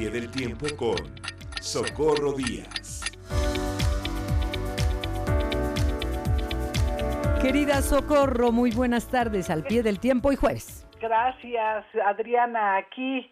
pie del tiempo con Socorro Díaz. Querida Socorro, muy buenas tardes, al pie del tiempo y jueves. Gracias, Adriana, aquí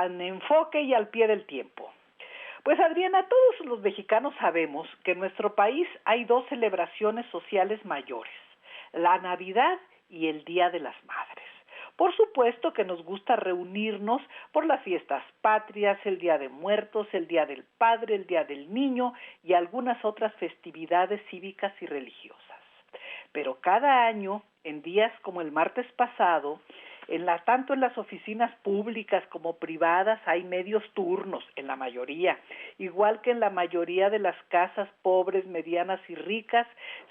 en Enfoque y al pie del tiempo. Pues Adriana, todos los mexicanos sabemos que en nuestro país hay dos celebraciones sociales mayores, la Navidad y el Día de las Madres. Por supuesto que nos gusta reunirnos por las fiestas patrias, el Día de Muertos, el Día del Padre, el Día del Niño y algunas otras festividades cívicas y religiosas. Pero cada año, en días como el martes pasado, tanto en las oficinas públicas como privadas hay medios turnos, en la mayoría. Igual que en la mayoría de las casas pobres, medianas y ricas,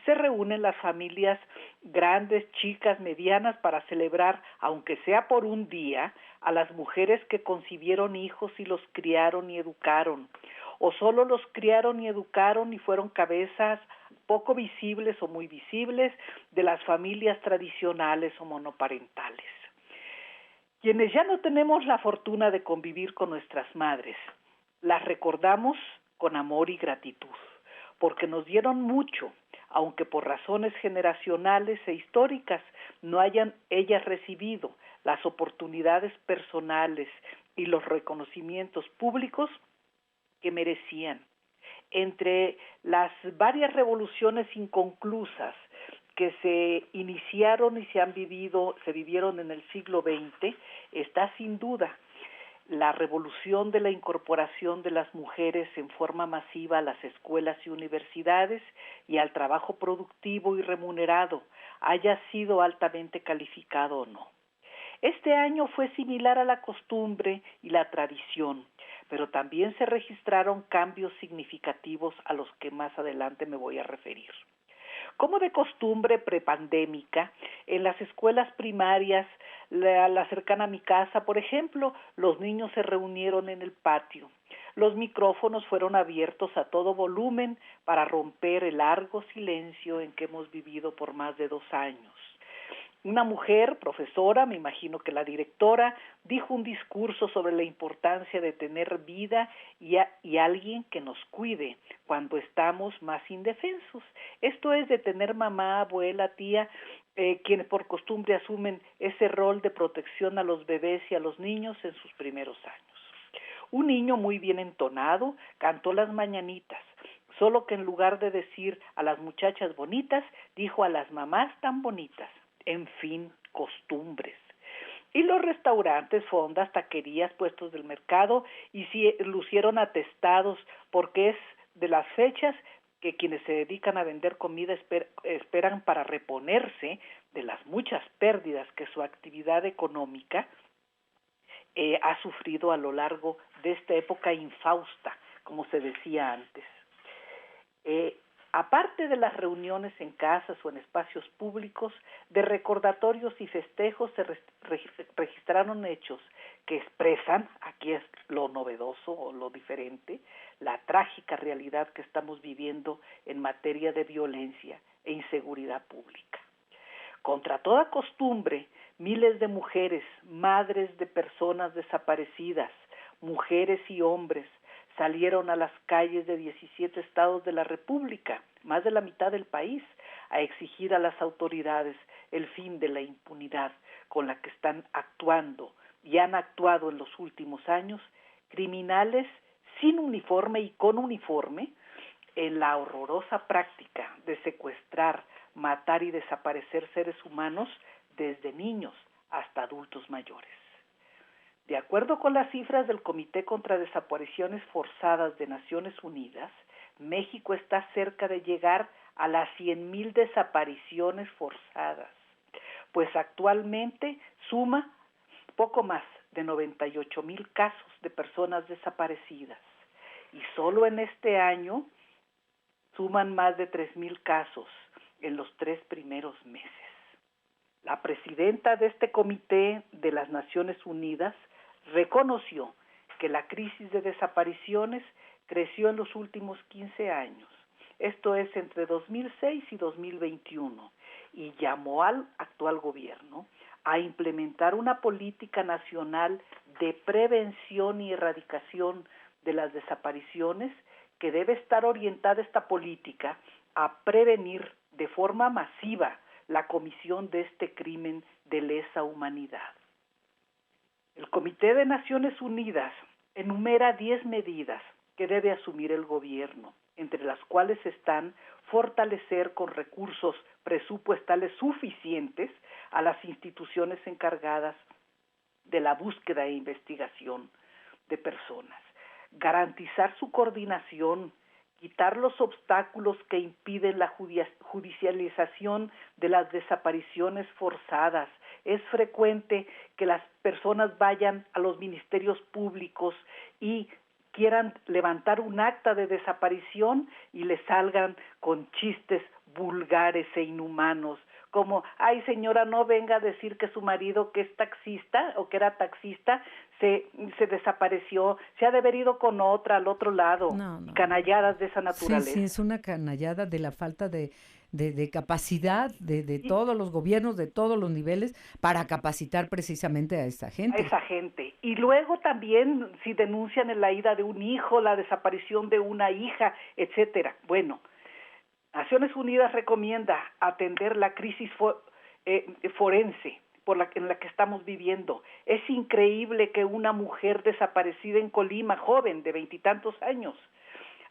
se reúnen las familias grandes, chicas, medianas para celebrar, aunque sea por un día, a las mujeres que concibieron hijos y los criaron y educaron, o solo los criaron y educaron y fueron cabezas poco visibles o muy visibles de las familias tradicionales o monoparentales. Quienes ya no tenemos la fortuna de convivir con nuestras madres, las recordamos con amor y gratitud, porque nos dieron mucho, aunque por razones generacionales e históricas no hayan ellas recibido las oportunidades personales y los reconocimientos públicos que merecían. Entre las varias revoluciones inconclusas que se iniciaron y se vivieron en el siglo XX, está sin duda la revolución de la incorporación de las mujeres en forma masiva a las escuelas y universidades y al trabajo productivo y remunerado, haya sido altamente calificado o no. Este año fue similar a la costumbre y la tradición, pero también se registraron cambios significativos a los que más adelante me voy a referir. Como de costumbre prepandémica, en las escuelas primarias, la cercana a mi casa, por ejemplo, los niños se reunieron en el patio. Los micrófonos fueron abiertos a todo volumen para romper el largo silencio en que hemos vivido por más de 2 años. Una mujer, profesora, me imagino que la directora, dijo un discurso sobre la importancia de tener vida y alguien que nos cuide cuando estamos más indefensos. Esto es de tener mamá, abuela, tía, quienes por costumbre asumen ese rol de protección a los bebés y a los niños en sus primeros años. Un niño muy bien entonado cantó las mañanitas, solo que en lugar de decir a las muchachas bonitas, dijo a las mamás tan bonitas. En fin, costumbres. Y los restaurantes, fondas, taquerías, puestos del mercado lucieron atestados porque es de las fechas que quienes se dedican a vender comida esperan para reponerse de las muchas pérdidas que su actividad económica ha sufrido a lo largo de esta época infausta, como se decía antes. Aparte de las reuniones en casas o en espacios públicos, de recordatorios y festejos se registraron hechos que expresan, aquí es lo novedoso o lo diferente, la trágica realidad que estamos viviendo en materia de violencia e inseguridad pública. Contra toda costumbre, miles de mujeres, madres de personas desaparecidas, mujeres y hombres, salieron a las calles de 17 estados de la República, más de la mitad del país, a exigir a las autoridades el fin de la impunidad con la que están actuando y han actuado en los últimos años criminales sin uniforme y con uniforme en la horrorosa práctica de secuestrar, matar y desaparecer seres humanos desde niños hasta adultos mayores. De acuerdo con las cifras del Comité contra Desapariciones Forzadas de Naciones Unidas, México está cerca de llegar a las 100,000 desapariciones forzadas, pues actualmente suma poco más de 98,000 casos de personas desaparecidas y solo en este año suman más de 3,000 casos en los 3 primeros meses. La presidenta de este Comité de las Naciones Unidas reconoció que la crisis de desapariciones creció en los últimos 15 años, esto es entre 2006 y 2021, y llamó al actual gobierno a implementar una política nacional de prevención y erradicación de las desapariciones, que debe estar orientada esta política a prevenir de forma masiva la comisión de este crimen de lesa humanidad. El Comité de Naciones Unidas enumera 10 medidas que debe asumir el gobierno, entre las cuales están fortalecer con recursos presupuestales suficientes a las instituciones encargadas de la búsqueda e investigación de personas, garantizar su coordinación, quitar los obstáculos que impiden la judicialización de las desapariciones forzadas. Es frecuente que las personas vayan a los ministerios públicos y quieran levantar un acta de desaparición y les salgan con chistes vulgares e inhumanos, como, ay señora, no venga a decir que su marido, que es taxista o que era taxista, se desapareció, se ha de haber ido con otra al otro lado. No. Canalladas de esa naturaleza. Sí, es una canallada de la falta de capacidad de todos los gobiernos, de todos los niveles, para capacitar precisamente a esa gente. A esa gente. Y luego también si denuncian la ida de un hijo, la desaparición de una hija, etcétera. Bueno, Naciones Unidas recomienda atender la crisis forense en la que estamos viviendo. Es increíble que una mujer desaparecida en Colima, joven de 20 y tantos años,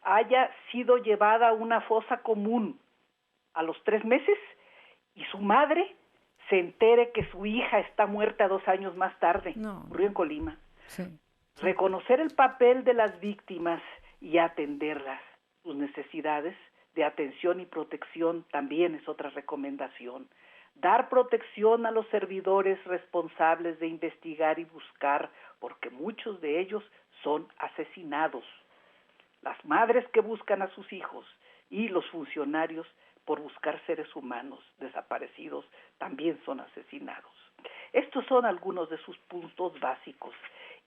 haya sido llevada a una fosa común a los 3 meses y su madre se entere que su hija está muerta 2 años más tarde. Ocurrió en Colima. Sí. Reconocer el papel de las víctimas y atenderlas, sus necesidades de atención y protección también es otra recomendación. Dar protección a los servidores responsables de investigar y buscar, porque muchos de ellos son asesinados. Las madres que buscan a sus hijos y los funcionarios por buscar seres humanos desaparecidos también son asesinados. Estos son algunos de sus puntos básicos.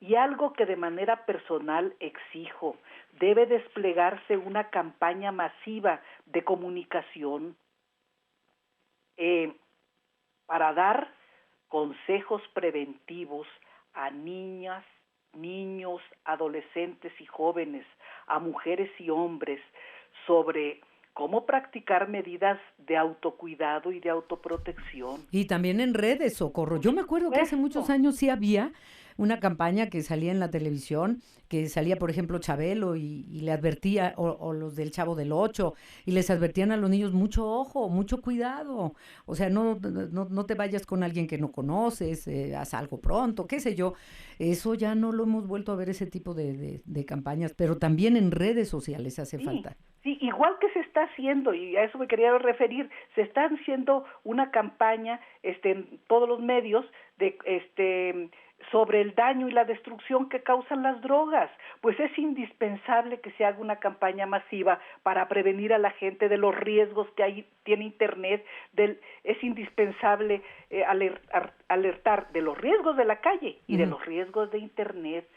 Y algo que de manera personal exijo: debe desplegarse una campaña masiva de comunicación para dar consejos preventivos a niñas, niños, adolescentes y jóvenes, a mujeres y hombres, sobre cómo practicar medidas de autocuidado y de autoprotección. Y también en redes, Socorro. Yo me acuerdo que hace muchos años sí había una campaña que salía en la televisión, que salía, por ejemplo, Chabelo y le advertía, o los del Chavo del Ocho, y les advertían a los niños: mucho ojo, mucho cuidado. O sea, no te vayas con alguien que no conoces, haz algo pronto, qué sé yo. Eso ya no lo hemos vuelto a ver, ese tipo de campañas, pero también en redes sociales hace falta. Sí, igual que se está haciendo, y a eso me quería referir, se está haciendo una campaña en todos los medios sobre el daño y la destrucción que causan las drogas. Pues es indispensable que se haga una campaña masiva para prevenir a la gente de los riesgos que tiene Internet. Es indispensable alertar de los riesgos de la calle y de los riesgos de Internet.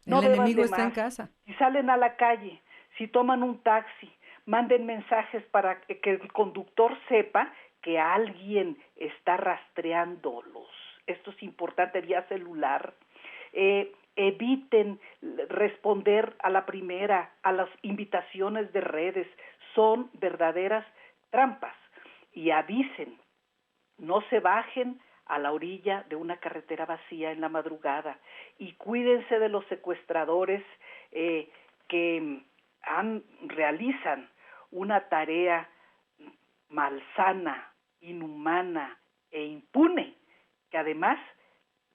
No, el enemigo está en casa. Si salen a la calle, si toman un taxi, manden mensajes para que el conductor sepa que alguien está rastreándolos. Esto es importante vía celular. Eviten responder a la primera, a las invitaciones de redes. Son verdaderas trampas. Y avisen, no se bajen a la orilla de una carretera vacía en la madrugada. Y cuídense de los secuestradores que realizan una tarea malsana, inhumana e impune, que además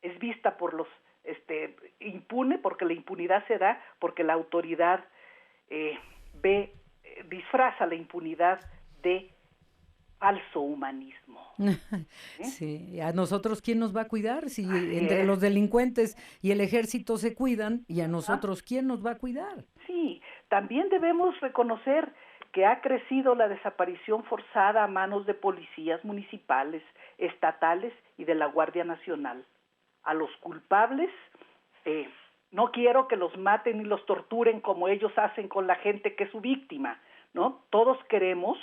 es vista por los impune, porque la impunidad se da porque la autoridad disfraza la impunidad de falso humanismo. Sí, a nosotros ¿quién nos va a cuidar? Si entre los delincuentes y el ejército se cuidan, ¿y a nosotros quién nos va a cuidar? Sí, también debemos reconocer que ha crecido la desaparición forzada a manos de policías municipales, estatales y de la Guardia Nacional. A los culpables, no quiero que los maten y los torturen como ellos hacen con la gente que es su víctima, ¿no? Todos queremos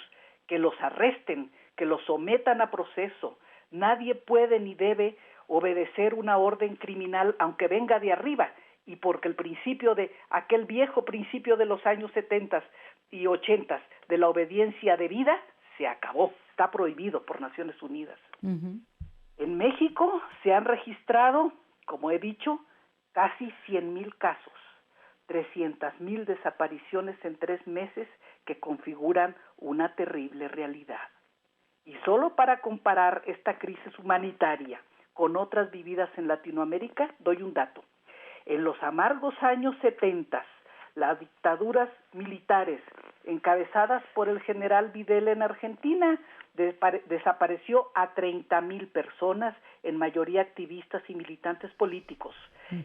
que los arresten, que los sometan a proceso. Nadie puede ni debe obedecer una orden criminal aunque venga de arriba, y porque el principio de aquel viejo principio de los años 70 y 80 de la obediencia debida se acabó, está prohibido por Naciones Unidas. Uh-huh. En México se han registrado, como he dicho, casi 100,000 casos, 300,000 desapariciones en 3 meses que configuran una terrible realidad. Y solo para comparar esta crisis humanitaria con otras vividas en Latinoamérica, doy un dato. En los amargos años 70, las dictaduras militares encabezadas por el general Videla en Argentina desapareció a 30,000 personas, en mayoría activistas y militantes políticos.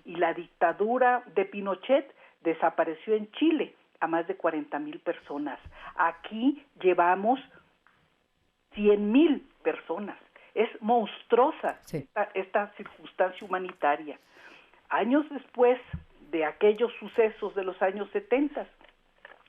Y la dictadura de Pinochet desapareció en Chile a más de 40,000 personas. Aquí llevamos 100,000 personas. Es monstruosa esta circunstancia humanitaria. Años después de aquellos sucesos de los años 70,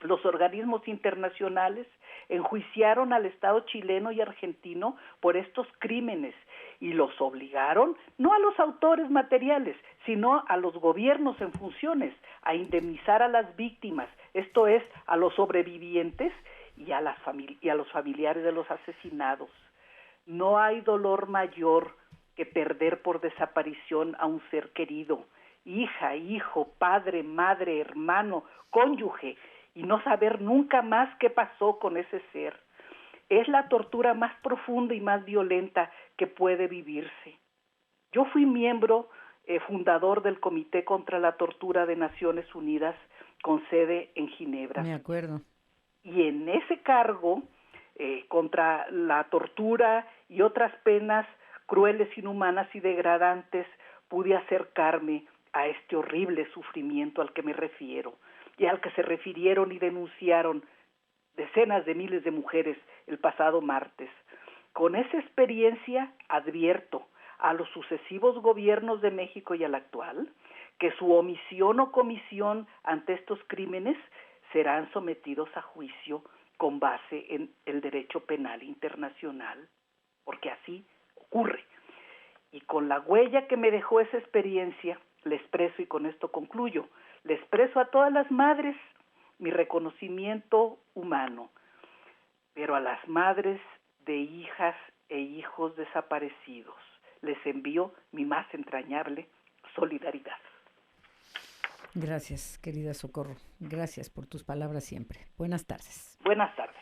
los organismos internacionales enjuiciaron al Estado chileno y argentino por estos crímenes y los obligaron, no a los autores materiales, sino a los gobiernos en funciones, a indemnizar a las víctimas, esto es, a los sobrevivientes y a los familiares de los asesinados. No hay dolor mayor que perder por desaparición a un ser querido, hija, hijo, padre, madre, hermano, cónyuge, y no saber nunca más qué pasó con ese ser. Es la tortura más profunda y más violenta que puede vivirse. Yo fui miembro fundador del Comité contra la Tortura de Naciones Unidas con sede en Ginebra. Me acuerdo. Y en ese cargo, contra la tortura y otras penas crueles, inhumanas y degradantes, pude acercarme a este horrible sufrimiento al que me refiero y al que se refirieron y denunciaron decenas de miles de mujeres el pasado martes. Con esa experiencia advierto a los sucesivos gobiernos de México y al actual que su omisión o comisión ante estos crímenes serán sometidos a juicio con base en el derecho penal internacional, porque así ocurre. Y con la huella que me dejó esa experiencia, le expreso, y con esto concluyo, le expreso a todas las madres mi reconocimiento humano, pero a las madres de hijas e hijos desaparecidos les envío mi más entrañable solidaridad. Gracias, querida Socorro. Gracias por tus palabras siempre. Buenas tardes. Buenas tardes.